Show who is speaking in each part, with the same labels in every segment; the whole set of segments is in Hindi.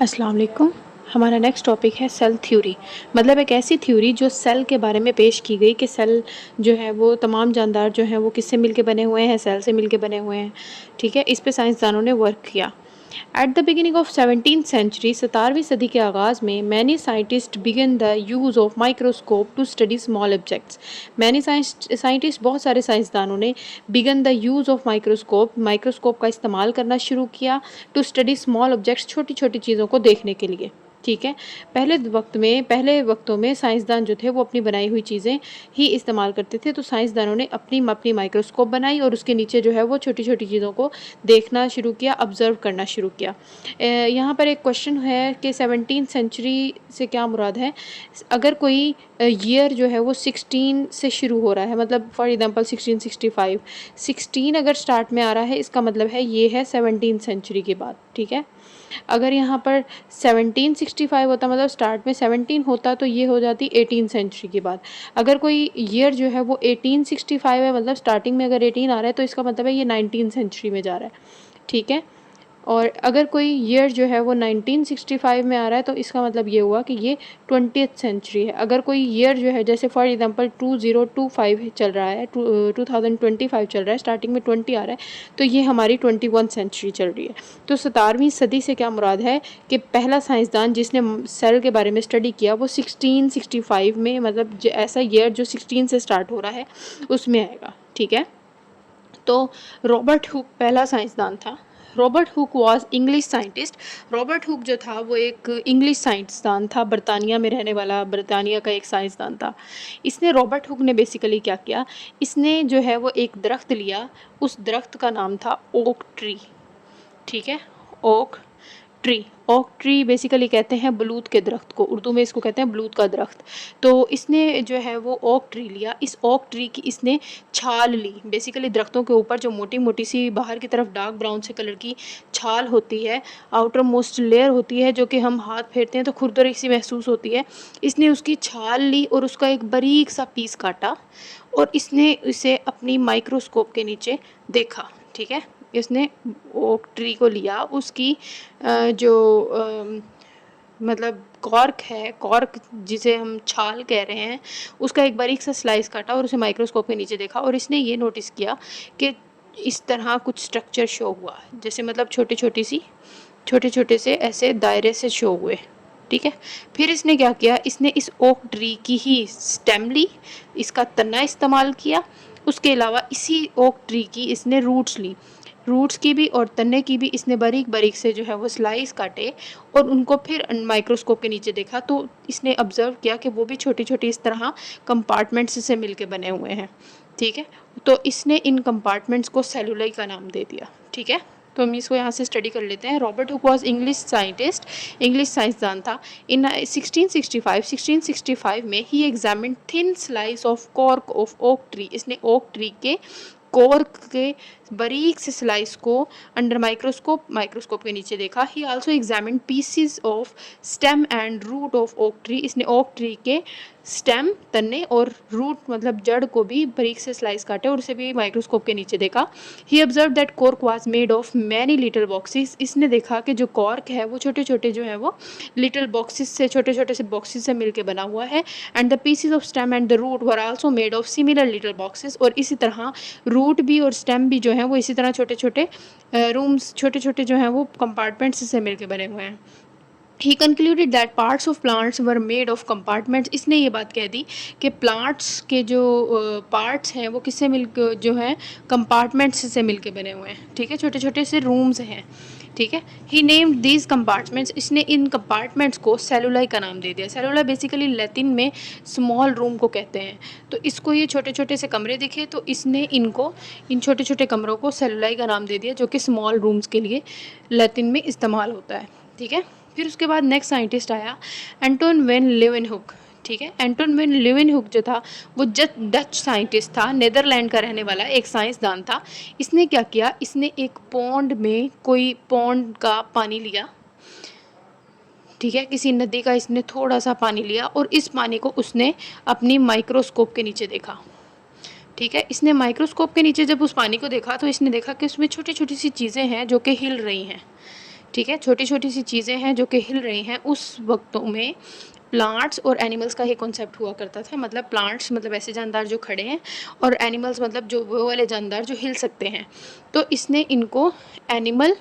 Speaker 1: अस्सलाम वालेकुम। हमारा नेक्स्ट टॉपिक है सेल थ्योरी। मतलब एक ऐसी थ्योरी जो सेल के बारे में पेश की गई कि सेल जो है वो तमाम जानदार जो हैं वो किससे मिलके बने हुए हैं, सेल से मिलके बने हुए हैं। ठीक है, इस पे साइंसदानों ने वर्क किया। At the beginning of 17th century, 17वीं सदी के आगाज़ में many scientist began the use of microscope to study small objects. Many scientist, बहुत सारे साइंसदानों ने began the use of microscope का इस्तेमाल करना शुरू किया टू स्टडी स्मॉल ऑब्जेक्ट्स, छोटी छोटी चीज़ों को देखने के लिए। ठीक है, पहले वक्तों में साइंसदान जो थे वो अपनी बनाई हुई चीज़ें ही इस्तेमाल करते थे। तो साइंसदानों ने अपनी अपनी माइक्रोस्कोप बनाई और उसके नीचे जो है वो छोटी छोटी चीज़ों को देखना शुरू किया, ऑब्ज़र्व करना शुरू किया। यहाँ पर एक क्वेश्चन है कि 17th सेंचुरी से क्या मुराद है? अगर कोई ईयर जो है वो 16 से शुरू हो रहा है, मतलब फॉर एग्ज़ाम्पल 1665, 16 अगर स्टार्ट में आ रहा है, इसका मतलब है ये है 17th सेंचुरी की बात। ठीक है, अगर यहाँ पर 1765 होता, मतलब स्टार्ट में 17 होता, तो ये हो जाती 18th सेंचुरी की बात। अगर कोई ईयर जो है वो 1865 है, मतलब स्टार्टिंग में अगर 18 आ रहा है, तो इसका मतलब है ये 19th सेंचुरी में जा रहा है। ठीक है, और अगर कोई ईयर जो है वो 1965 में आ रहा है, तो इसका मतलब ये हुआ कि ये 20th सेंचुरी है। अगर कोई ईयर जो है, जैसे फॉर एग्जांपल 2025 चल रहा है, 2025 चल रहा है, स्टार्टिंग में 20 आ रहा है, तो ये हमारी 21 सेंचुरी चल रही है। तो 17वीं सदी से क्या मुराद है कि पहला साइंसदान जिसने सेल के बारे में स्टडी किया वो 1665 में, मतलब ऐसा ईयर जो 16 से स्टार्ट हो रहा है उसमें आएगा। ठीक है, तो रॉबर्ट हुक पहला साइंसदान था। Robert Hooke was English scientist. Robert Hooke जो था वो एक इंग्लिश साइंसदान था, बरतानिया में रहने वाला, बरतानिया का एक साइंसदान था। रॉबर्ट हुक ने बेसिकली क्या किया, इसने जो है वो एक दरख्त लिया, उस दरख्त का नाम था ओक ट्री। ठीक है, oak tree. Oak tree basically कहते हैं बलूत के दरख्त को, उर्दू में इसको कहते हैं बलूत का दरख्त। तो इसने जो है वो ओक ट्री लिया, इस ओक ट्री की इसने छाल ली। बेसिकली दरख्तों के ऊपर जो मोटी मोटी सी बाहर की तरफ डार्क ब्राउन से कलर की छाल होती है, आउटर मोस्ट लेयर होती है, जो कि हम हाथ फेरते हैं तो खुरदरी सी महसूस होती है। इसने उसकी छाल ली और उसका एक बारीक सा पीस काटा और इसने इसे अपनी माइक्रोस्कोप के नीचे देखा। ठीक है, इसने ओक ट्री को लिया, उसकी जो मतलब कॉर्क है, कॉर्क जिसे हम छाल कह रहे हैं, उसका एक बारीक सा स्लाइस काटा और उसे माइक्रोस्कोप के नीचे देखा और इसने ये नोटिस किया कि इस तरह कुछ स्ट्रक्चर शो हुआ, जैसे मतलब छोटे छोटे से ऐसे दायरे से शो हुए। ठीक है, फिर इसने क्या किया, इसने इस ओक ट्री की ही स्टेम ली, इसका तना इस्तेमाल किया, उसके अलावा इसी ओक ट्री की इसने रूट्स ली, रूट्स की भी और तने की भी इसने बारीक बारीक से जो है वो स्लाइस काटे और उनको फिर माइक्रोस्कोप के नीचे देखा, तो इसने ऑब्जर्व किया कि वो भी छोटी छोटी इस तरह कंपार्टमेंट्स से मिलके बने हुए हैं। ठीक है, तो इसने इन कंपार्टमेंट्स को सेलुलाई का नाम दे दिया। ठीक है, तो हम इसको यहाँ से स्टडी कर लेते हैं। Robert Hooke was English scientist, English साइंसदान था। इन 1665 में he examine thin slice of cork of oak tree. इसने ओक ट्री के कॉर्क के बारीक से स्लाइस को अंडर माइक्रोस्कोप के नीचे देखा। He also examine pieces of stem and root of oak tree. इसने ओक ट्री के स्टेम, तने और रूट मतलब जड़ को भी बारीक से स्लाइस काटे और उसे भी माइक्रोस्कोप के नीचे देखा। He observe that cork was made of many little boxes. इसने देखा कि जो कॉर्क है वो छोटे छोटे जो है वो लिटिल बॉक्सेस से, छोटे छोटे से बॉक्सेस से मिलकर बना हुआ है। And the pieces of stem and the root were also made of similar little boxes. और इसी तरह रूट भी और स्टेम भी जो है वो इसी तरह छोटे छोटे रूम्स, छोटे छोटे जो हैं वो कंपार्टमेंट्स से मिलकर बने हुए हैं। He concluded that parts of plants were made of compartments. इसने ये बात कह दी कि प्लांट्स के जो पार्ट्स हैं वो किससे मिलकर जो हैं कंपार्टमेंट्स से मिलके बने हुए हैं। ठीक है, छोटे छोटे से रूम्स हैं। ठीक है, ही नेम्ड दीज कंपार्टमेंट्स। इसने इन कंपार्टमेंट्स को सेलुलाई का नाम दे दिया। सेलुलाई बेसिकली लैटिन में स्मॉल रूम को कहते हैं। तो इसको ये छोटे छोटे से कमरे दिखे तो इसने इनको, इन छोटे छोटे कमरों को सेलुलाई का नाम दे दिया, जो कि स्मॉल रूम्स के लिए लैटिन में इस्तेमाल होता है। ठीक है, फिर उसके बाद नेक्स्ट साइंटिस्ट आया एंटोन वेन लेवेनहुक। ठीक है, एंटोन वेन लेवेनहुक जो था वो डच साइंटिस्ट था, नीदरलैंड का रहने वाला एक साइंसदान था। इसने क्या किया, इसने एक पॉन्ड में, कोई पॉन्ड का पानी लिया, ठीक है, किसी नदी का इसने थोड़ा सा पानी लिया और इस पानी को उसने अपनी माइक्रोस्कोप के नीचे देखा। ठीक है, इसने माइक्रोस्कोप के नीचे जब उस पानी को देखा तो इसने देखा कि उसमें छोटी छोटी सी चीज़ें हैं जो कि हिल रही हैं। ठीक है, छोटी-छोटी सी चीज़ें हैं जो कि हिल रही हैं। उस वक़्तों में प्लांट्स और एनिमल्स का ही कॉन्सेप्ट हुआ करता था। मतलब प्लांट्स मतलब ऐसे जानदार जो खड़े हैं और एनिमल्स मतलब जो वो वाले जानदार जो हिल सकते हैं। तो इसने इनको एनिमल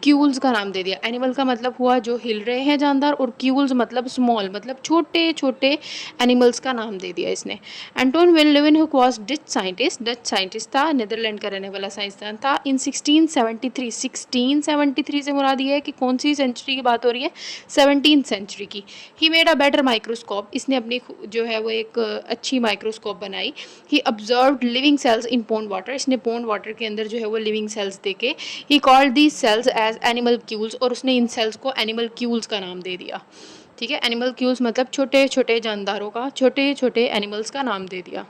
Speaker 1: क्यूल्स का नाम दे दिया। एनिमल का मतलब हुआ जो हिल रहे हैं जानदार, और क्यूल्स मतलब स्मॉल मतलब छोटे-छोटे एनिमल्स का नाम दे दिया इसने। Anton van Leeuwenhoek was Dutch scientist था, नीदरलैंड का रहने वाला साइंसदान था। इन 1673 से मुराद ये है कि कौन सी सेंचुरी की बात हो रही है, 17th सेंचुरी की। He made a better microscope, इसने अपनी जो है वो एक अच्छी माइक्रोस्कोप बनाई। He observed living cells in pond water, इसने पॉन्ड वाटर के अंदर जो है वो लिविंग सेल्स देखे। He called these cells as animalcules, और उसने इन सेल्स को एनिमल क्यूल्स का नाम दे दिया। ठीक है, एनिमल क्यूल्स मतलब छोटे छोटे जानदारों का, छोटे छोटे एनिमल्स का नाम दे दिया।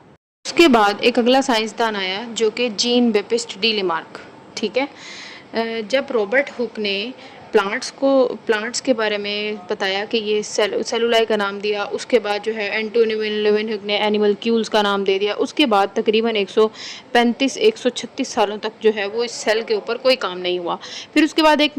Speaker 1: उसके बाद एक अगला साइंसदान आया जो कि जीन बेपिस्ट डी लेमार्क। ठीक है, जब रॉबर्ट हुक ने प्लांट्स के बारे में बताया कि ये सेलुलाई का नाम दिया, उसके बाद जो है एंटोनी विन लीeuwenhoek ने एनिमल क्यूल्स का नाम दे दिया। उसके बाद तकरीबन 136 सालों तक जो है वो इस सेल के ऊपर कोई काम नहीं हुआ। फिर उसके बाद एक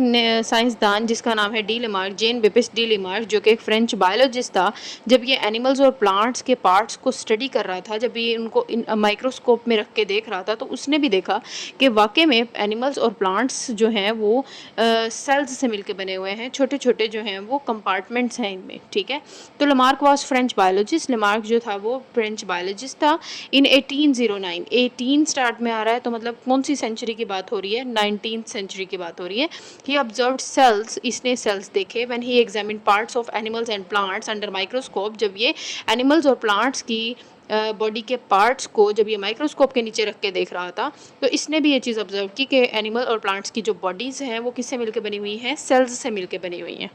Speaker 1: साइंसदान जिसका नाम है डी लेमार्क, जेन बेपिस्ट डी लेमार्क, जो कि एक फ्रेंच बायोलॉजिस्ट था, जब ये एनिमल्स और प्लांट्स के पार्ट्स को स्टडी कर रहा था, जब ये उनको इन माइक्रोस्कोप में रख के देख रहा था, तो उसने भी देखा कि वाकई में एनिमल्स और प्लांट्स जो हैं वो सेल्स से मिलके बने हुए हैं, छोटे छोटे जो हैं वो कंपार्टमेंट्स हैं इनमें। ठीक है, तो Lamarck was French biologist, Lamarck जो था वो फ्रेंच बायोलॉजिस्ट था। इन 1809, 18 स्टार्ट में आ रहा है तो मतलब कौन सी सेंचुरी की बात हो रही है, 19th सेंचुरी की बात हो रही है। ही ऑब्जर्व्ड सेल्स, इसने सेल्स देखे। When he examined parts of animals and plants under microscope, जब ये एनिमल्स और प्लांट्स की बॉडी के पार्ट्स को जब ये माइक्रोस्कोप के नीचे रख के देख रहा था, तो इसने भी ये चीज़ ऑब्जर्व की कि एनिमल और प्लांट्स की जो बॉडीज़ हैं वो किससे मिलकर बनी हुई हैं, सेल्स से मिलकर बनी हुई हैं।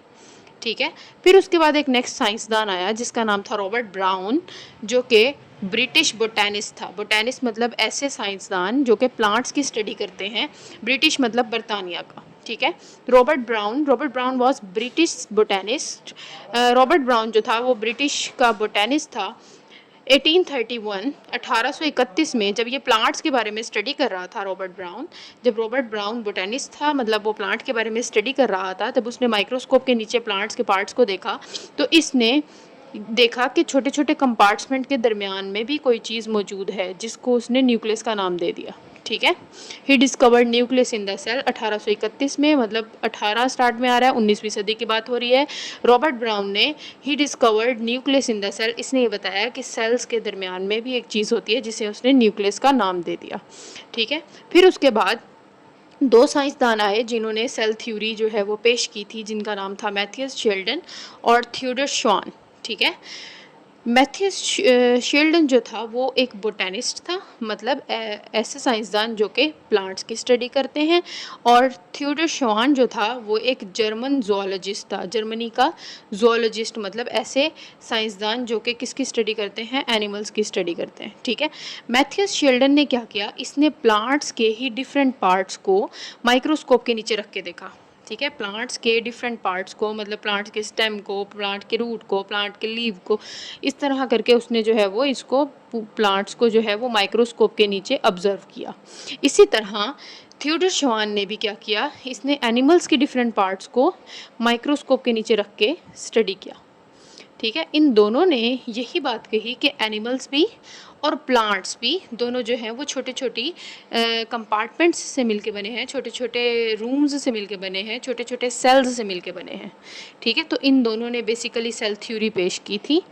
Speaker 1: ठीक है, फिर उसके बाद एक नेक्स्ट साइंसदान आया जिसका नाम था रॉबर्ट ब्राउन, जो कि ब्रिटिश बोटैनिस्ट था। बोटैनिस्ट मतलब ऐसे साइंसदान जो कि प्लांट्स की स्टडी करते हैं, ब्रिटिश मतलब बरतानिया का। ठीक है, Robert brown was British botanist. Robert brown जो था वो ब्रिटिश का बोटैनिस्ट था। 1831 में जब ये प्लांट्स के बारे में स्टडी कर रहा था जब रॉबर्ट ब्राउन बोटैनिस्ट था, मतलब वो प्लांट के बारे में स्टडी कर रहा था, तब उसने माइक्रोस्कोप के नीचे प्लांट्स के पार्ट्स को देखा, तो इसने देखा कि छोटे छोटे कंपार्टमेंट के दरमियान में भी कोई चीज़ मौजूद है, जिसको उसने न्यूक्लियस का नाम दे दिया। ठीक है, he discovered nucleus in the cell 1831 में, मतलब 18 स्टार्ट में आ रहा है, 19वीं सदी की बात हो रही है। रॉबर्ट ब्राउन ने he discovered nucleus in the cell, इसने ये बताया कि सेल्स के दरमियान में भी एक चीज़ होती है जिसे उसने न्यूक्लियस का नाम दे दिया। ठीक है, फिर उसके बाद दो साइंसदान आए जिन्होंने सेल थ्योरी जो है वो पेश की थी, जिनका नाम था मैथियस शेल्डन और थियोडर श्वान। ठीक है, मैथियस शेल्डन जो था वो एक बोटैनिस्ट था, मतलब ऐसे साइंसदान जो कि प्लांट्स की स्टडी करते हैं, और थियोडर श्वान जो था वो एक जर्मन जोलॉजिस्ट था, जर्मनी का जोलॉजिस्ट, मतलब ऐसे साइंसदान जो कि किसकी स्टडी करते हैं, एनिमल्स की स्टडी करते हैं। ठीक है, मैथियस शेल्डन ने क्या किया, इसने प्लांट्स के ही डिफरेंट पार्ट्स को माइक्रोस्कोप के नीचे रख के देखा। ठीक है, प्लांट्स के डिफरेंट पार्ट्स को, मतलब प्लांट्स के स्टेम को, प्लांट के रूट को, प्लांट के लीव को, इस तरह करके उसने जो है वो इसको प्लांट्स को जो है वो माइक्रोस्कोप के नीचे ऑब्जर्व किया। इसी तरह थियोडर श्वान ने भी क्या किया, इसने एनिमल्स के डिफरेंट पार्ट्स को माइक्रोस्कोप के नीचे रख के स्टडी किया। ठीक है, इन दोनों ने यही बात कही कि एनिमल्स भी और प्लांट्स भी दोनों जो हैं वो छोटे छोटी कंपार्टमेंट्स से मिलके बने हैं, छोटे छोटे रूम्स से मिलके बने हैं, छोटे छोटे सेल्स से मिलके बने हैं। ठीक है, तो इन दोनों ने बेसिकली सेल थ्योरी पेश की थी।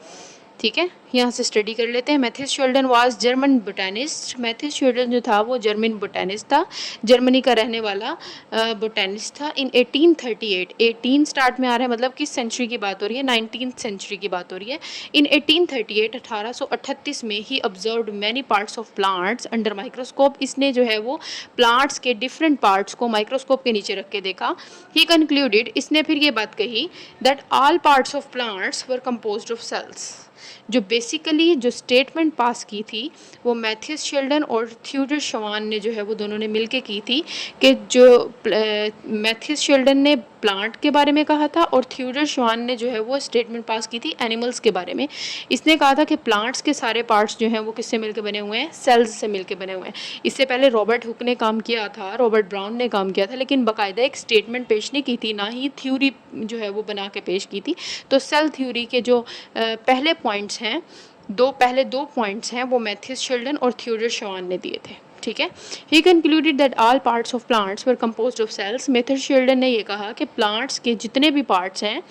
Speaker 1: ठीक है, यहाँ से स्टडी कर लेते हैं। Matthias Schleiden was German botanist, Matthias Schleiden जो था वो जर्मन बोटैनिस्ट था, जर्मनी का रहने वाला बोटैनिस्ट था। इन 1838, 18 स्टार्ट में आ रहा है, मतलब किस सेंचुरी की बात हो रही है, 19th सेंचुरी की बात हो रही है। इन 1838, 1838 में he observed many parts of plants under microscope, इसने जो है वो प्लांट्स के डिफरेंट पार्ट्स को माइक्रोस्कोप के नीचे रख के देखा। ही कंक्लूडेड, इसने फिर ये बात कही that all parts of plants were composed of cells. जो बेसिकली जो स्टेटमेंट पास की थी वो मैथियस शेल्डन और थियोडर श्वान ने जो है वो दोनों ने मिलके की थी, कि जो मैथियस शेल्डन ने प्लांट के बारे में कहा था और थ्योडर श्वान ने जो है वो स्टेटमेंट पास की थी एनिमल्स के बारे में। इसने कहा था कि प्लांट्स के सारे पार्ट्स जो हैं वो किससे मिलकर बने हुए हैं, सेल्स से मिलकर बने हुए हैं। इससे पहले रॉबर्ट हुक ने काम किया था, रॉबर्ट ब्राउन ने काम किया था, लेकिन बाकायदा एक स्टेटमेंट पेश नहीं की थी, ना ही थ्योरी जो है वो बना के पेश की थी। तो सेल थ्योरी के जो पहले पॉइंट्स हैं, पहले दो पॉइंट्स हैं वो मैथ्यूस शिल्डन और थ्योडर श्वान ने दिए थे। ठीक है, he concluded that all parts of plants were composed of cells. Matthias Schleiden ने ये कहा कि प्लांट्स के जितने भी पार्ट्स हैं,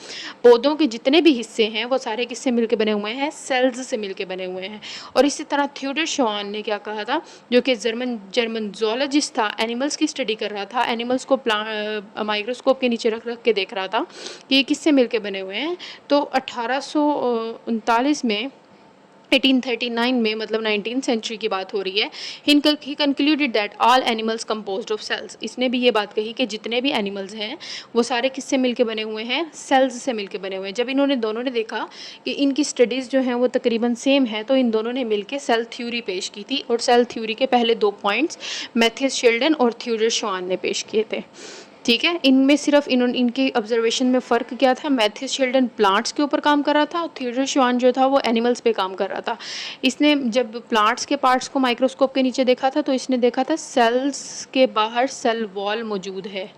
Speaker 1: पौधों के जितने भी हिस्से हैं, वो सारे किससे मिलकर बने हुए हैं, सेल्स से मिलकर बने हुए हैं। और इसी तरह थ्योडर श्वान ने क्या कहा था, जो कि जर्मन जूलॉजिस्ट था, एनिमल्स की स्टडी कर रहा था, एनिमल्स को माइक्रोस्कोप के नीचे रख रख के देख रहा था कि ये किससे मिलकर बने हुए हैं। तो 1839 में 1839 में, मतलब 19th सेंचुरी की बात हो रही है, he concluded that all animals composed of cells. इसने भी ये बात कही कि जितने भी एनिमल्स हैं वो सारे किससे मिलके बने हुए हैं, सेल्स से मिलके बने हुए हैं। जब दोनों ने देखा कि इनकी स्टडीज़ जो हैं वो तकरीबन सेम है, तो इन दोनों ने मिलके सेल थ्योरी पेश की थी। और सेल थ्योरी के पहले दो पॉइंट्स मैथ्यूस शिल्डन और थ्योडर श्वान ने पेश किए थे। ठीक है, इनमें सिर्फ इनकी ऑब्जर्वेशन में फ़र्क क्या था, मैथ्यूस शिल्डन प्लांट्स के ऊपर काम कर रहा था और थ्योडर श्वान जो था वो एनिमल्स पे काम कर रहा था। इसने जब प्लांट्स के पार्ट्स को माइक्रोस्कोप के नीचे देखा था, तो इसने देखा था सेल्स के बाहर सेल वॉल मौजूद है।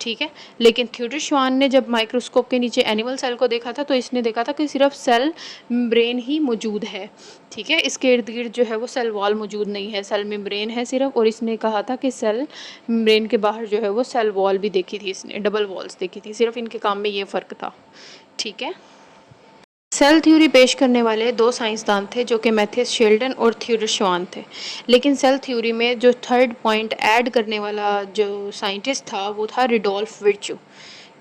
Speaker 1: ठीक है, लेकिन थ्योडर श्वान ने जब माइक्रोस्कोप के नीचे एनिमल सेल को देखा था, तो इसने देखा था कि सिर्फ सेल मेम्ब्रेन ही मौजूद है। ठीक है, इसके इर्द गिर्द जो है वो सेल वॉल मौजूद नहीं है, सेल मेम्ब्रेन है सिर्फ। और इसने कहा था कि सेल मेम्ब्रेन के बाहर जो है वो सेल वॉल भी देखी थी, इसने डबल वॉल्स देखी थी। सिर्फ इनके काम में ये फ़र्क था। ठीक है, सेल थ्योरी पेश करने वाले दो साइंसदान थे, जो कि मैथ्यूस शिल्डन और थ्योडर श्वान थे। लेकिन सेल थ्योरी में जो थर्ड पॉइंट ऐड करने वाला जो साइंटिस्ट था वो था रुडोल्फ विर्चू,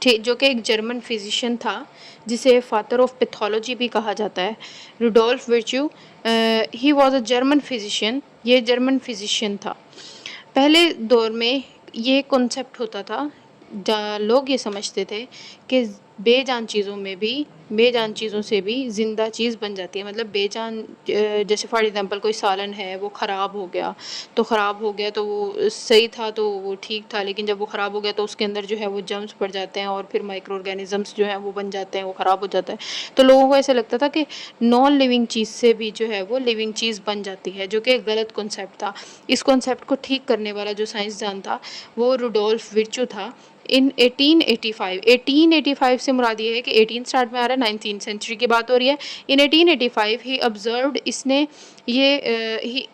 Speaker 1: ठीक, जो कि एक जर्मन फिजिशियन था, जिसे फादर ऑफ पैथोलॉजी भी कहा जाता है। Rudolf Virchow, he was a German physician, ये जर्मन फिजिशियन था। पहले दौर में ये कॉन्सेप्ट होता था, लोग ये समझते थे कि बेजान चीज़ों से भी ज़िंदा चीज़ बन जाती है। मतलब बेजान, जैसे फॉर एग्जांपल कोई सालन है वो ख़राब हो गया तो वो सही था, तो वो ठीक था, लेकिन जब वो ख़राब हो गया तो उसके अंदर जो है वो जर्म्स पड़ जाते हैं और फिर माइक्रो ऑर्गेनिजम्स जो हैं वो बन जाते हैं, वो ख़राब हो जाता है। तो लोगों को ऐसा लगता था कि नॉन लिविंग चीज़ से भी जो है वो लिविंग चीज़ बन जाती है, जो कि एक गलत कॉन्सेप्ट था। इस कॉन्सेप्ट को ठीक करने वाला जो साइंसदान था वो रुडोल्फ विर्चू था। इन 1885 से मुराद ये है कि 18 स्टार्ट में आ रहा है, 19th सेंचुरी की बात हो रही है। इन 1885 ही ऑब्जर्व्ड, इसने ये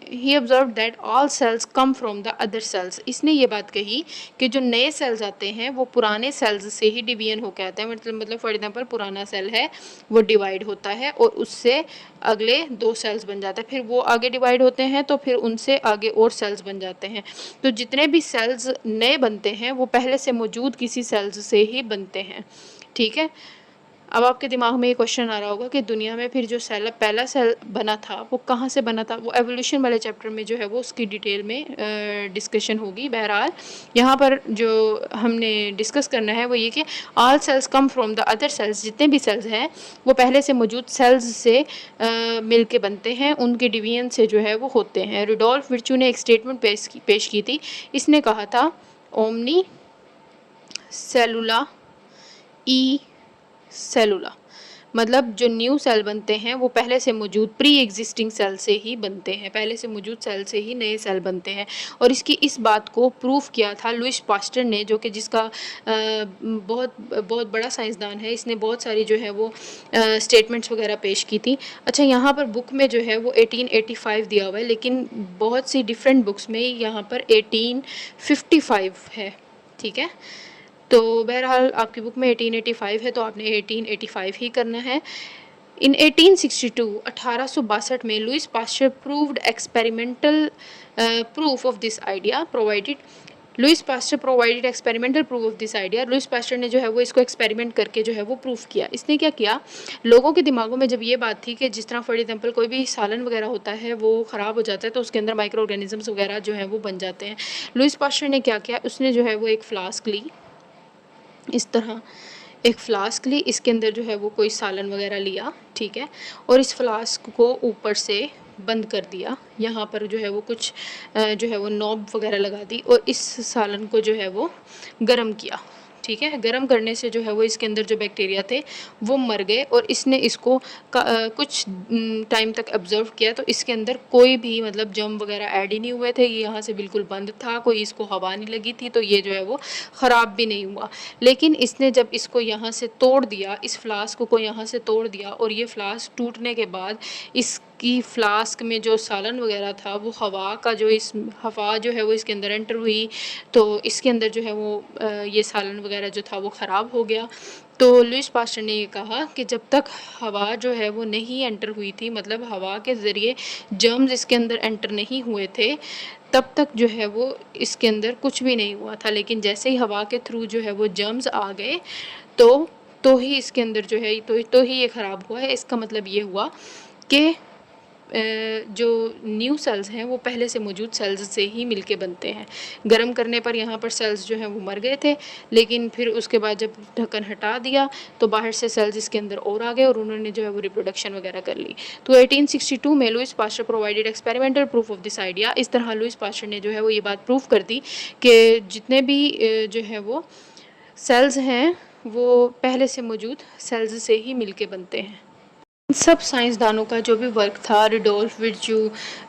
Speaker 1: he observe that all cells come from the other cells. इसने ये बात कही कि जो नए सेल्स आते हैं वो पुराने सेल्स से ही डिवीजन होकर आते हैं। मतलब फॉर एग्जांपल पुराना सेल है वो डिवाइड होता है और उससे अगले दो सेल्स बन जाते हैं, फिर वो आगे डिवाइड होते हैं तो फिर उनसे आगे और सेल्स बन जाते हैं। तो जितने भी सेल्स नए बनते हैं वो पहले से मौजूद किसी सेल्स से ही बनते हैं। ठीक है, अब आपके दिमाग में ये क्वेश्चन आ रहा होगा कि दुनिया में फिर जो पहला सेल बना था वो कहाँ से बना था। वो एवोल्यूशन वाले चैप्टर में जो है वो उसकी डिटेल में डिस्कशन होगी। बहरहाल यहाँ पर जो हमने डिस्कस करना है वो ये कि all cells come from the other cells, जितने भी सेल्स हैं वो पहले से मौजूद सेल्स से मिल के बनते हैं, उनके डिवीजन से जो है वो होते हैं। रुडोल्फ विर्चू ने एक स्टेटमेंट पेश की थी। इसने कहा था ओमनी सेलुला ई सेलुला, मतलब जो न्यू सेल बनते हैं वो पहले से मौजूद प्री एग्जिस्टिंग सेल से ही बनते हैं, पहले से मौजूद सेल से ही नए सेल बनते हैं। और इस बात को प्रूफ किया था लुइस पास्टर ने, जो कि जिसका बहुत बहुत बड़ा साइंसदान है। इसने बहुत सारी जो है वो स्टेटमेंट्स वगैरह पेश की थी। अच्छा, यहाँ पर बुक में जो है वो 1885 दिया हुआ है, लेकिन बहुत सी डिफरेंट बुक्स में यहाँ पर 1855 है। ठीक है, तो बहरहाल आपकी बुक में 1885 है तो आपने 1885 ही करना है। इन 1862 में Louis Pasteur proved experimental proof of this idea provided Louis Pasteur provided experimental proof of this idea. Louis Pasteur ने जो है वो इसको एक्सपेरिमेंट करके जो है वो प्रूफ किया। इसने क्या किया, लोगों के दिमागों में जब ये बात थी कि जिस तरह फॉर एग्जांपल कोई भी सालन वगैरह होता है वो ख़राब हो जाता है तो उसके अंदर माइक्रो ऑर्गेनिजम्स वगैरह जो है वो बन जाते हैं। लुइस पास्चर ने क्या किया, उसने जो है वो एक फ्लास्क ली, इस तरह एक फ्लास्क ली, इसके अंदर जो है वो कोई सालन वगैरह लिया, ठीक है, और इस फ्लास्क को ऊपर से बंद कर दिया। यहाँ पर जो है वो कुछ जो है वो नॉब वगैरह लगा दी और इस सालन को जो है वो गर्म किया। ठीक है। गर्म करने से जो है वो इसके अंदर जो बैक्टीरिया थे वो मर गए और इसने इसको कुछ टाइम तक ऑब्जर्व किया, तो इसके अंदर कोई भी मतलब जर्म वगैरह ऐड ही नहीं हुए थे। ये यहाँ से बिल्कुल बंद था, कोई इसको हवा नहीं लगी थी, तो ये जो है वो ख़राब भी नहीं हुआ। लेकिन इसने जब इसको यहाँ से तोड़ दिया, इस फ्लास्क को यहाँ से तोड़ दिया, और ये फ्लास्क टूटने के बाद इसकी फ्लास्क में जो सालन वगैरह था वो हवा का जो इस हवा जो है वो इसके अंदर एंटर हुई, तो इसके अंदर जो है वो ये सालन वगैरह जो था वो ख़राब हो गया। तो लुईस पास्टर ने ये कहा कि जब तक हवा जो है वो नहीं एंटर हुई थी, मतलब हवा के ज़रिए जर्म्स इसके अंदर एंटर नहीं हुए थे, तब तक जो है वो इसके अंदर कुछ भी नहीं हुआ था। लेकिन जैसे ही हवा के थ्रू जो है वो जर्म्स आ गए, तो ही इसके अंदर जो है तो ही ये ख़राब हुआ है। इसका मतलब ये हुआ कि जो न्यू सेल्स हैं वो पहले से मौजूद सेल्स से ही मिलके बनते हैं। गर्म करने पर यहाँ पर सेल्स जो हैं वो मर गए थे, लेकिन फिर उसके बाद जब ढक्कन हटा दिया तो बाहर से सेल्स इसके अंदर और आ गए और उन्होंने जो है वो रिप्रोडक्शन वगैरह कर ली। तो 1862 में Lewis pasture provided experimental proof of this idea. इस तरह लुईस पास्चर ने जो है वो ये बात प्रूफ कर दी कि जितने भी जो है वो सेल्स हैं वो पहले से मौजूद सेल्स से ही मिलके बनते हैं। सब साइंसदानों का जो भी वर्क था, Rudolf Virchow,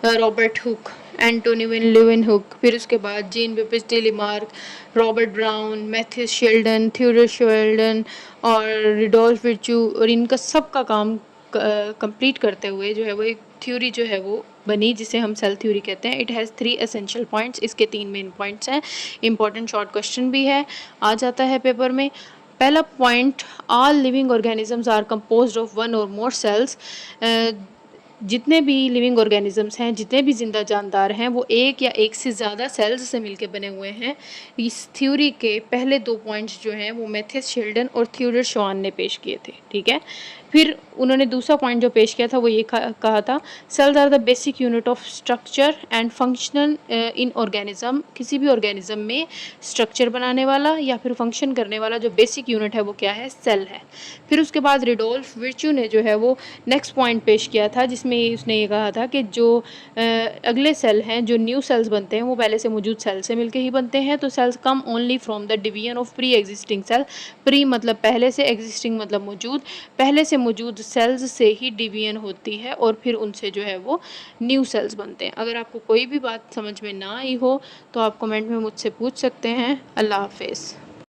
Speaker 1: Robert Hooke, Antonie van Leeuwenhoek, फिर उसके बाद Jean Baptiste Lamarck, Robert Brown, Matthew Schleiden, Theodor Schleiden और रिडोल्फ विर्च्यू, और इनका सबका काम कंप्लीट करते हुए जो है वो एक थ्योरी जो है वो बनी जिसे हम सेल थ्योरी कहते हैं। It has 3 essential points. इसके 3 मेन पॉइंट्स हैं। इंपॉर्टेंट शॉर्ट क्वेश्चन भी है, आ जाता है पेपर में। पहला point, all living organisms are composed of one और मोर सेल्स। जितने भी लिविंग ऑर्गेनिजम्स हैं, जितने भी जिंदा जानदार हैं, वो एक या एक से ज़्यादा सेल्स से मिलकर बने हुए हैं। इस थ्योरी के पहले 2 पॉइंट्स जो हैं वो मैथ्यू शेल्डन और थियोडोर शॉन ने पेश किए थे। ठीक है। फिर उन्होंने दूसरा पॉइंट जो पेश किया था वो ये कहा था, cells are the basic unit of structure and functional in organism. किसी भी ऑर्गेनिज्म में स्ट्रक्चर बनाने वाला या फिर फंक्शन करने वाला जो बेसिक यूनिट है वो क्या है? सेल है। फिर उसके बाद रिडोल्फ विर्च्यू ने जो है वो नेक्स्ट पॉइंट पेश किया था जिसमें उसने ये कहा था कि जो अगले सेल हैं, जो न्यू सेल्स बनते हैं, वो पहले से मौजूद सेल से मिलकर ही बनते हैं। तो cells come only from the division of pre existing cell. Pre मतलब पहले से, एग्जिस्टिंग मतलब मौजूद। पहले से मौजूद सेल्स से ही डिवीजन होती है और फिर उनसे जो है वो न्यू सेल्स बनते हैं। अगर आपको कोई भी बात समझ में ना आई हो तो आप कमेंट में मुझसे पूछ सकते हैं। अल्लाह हाफिज़।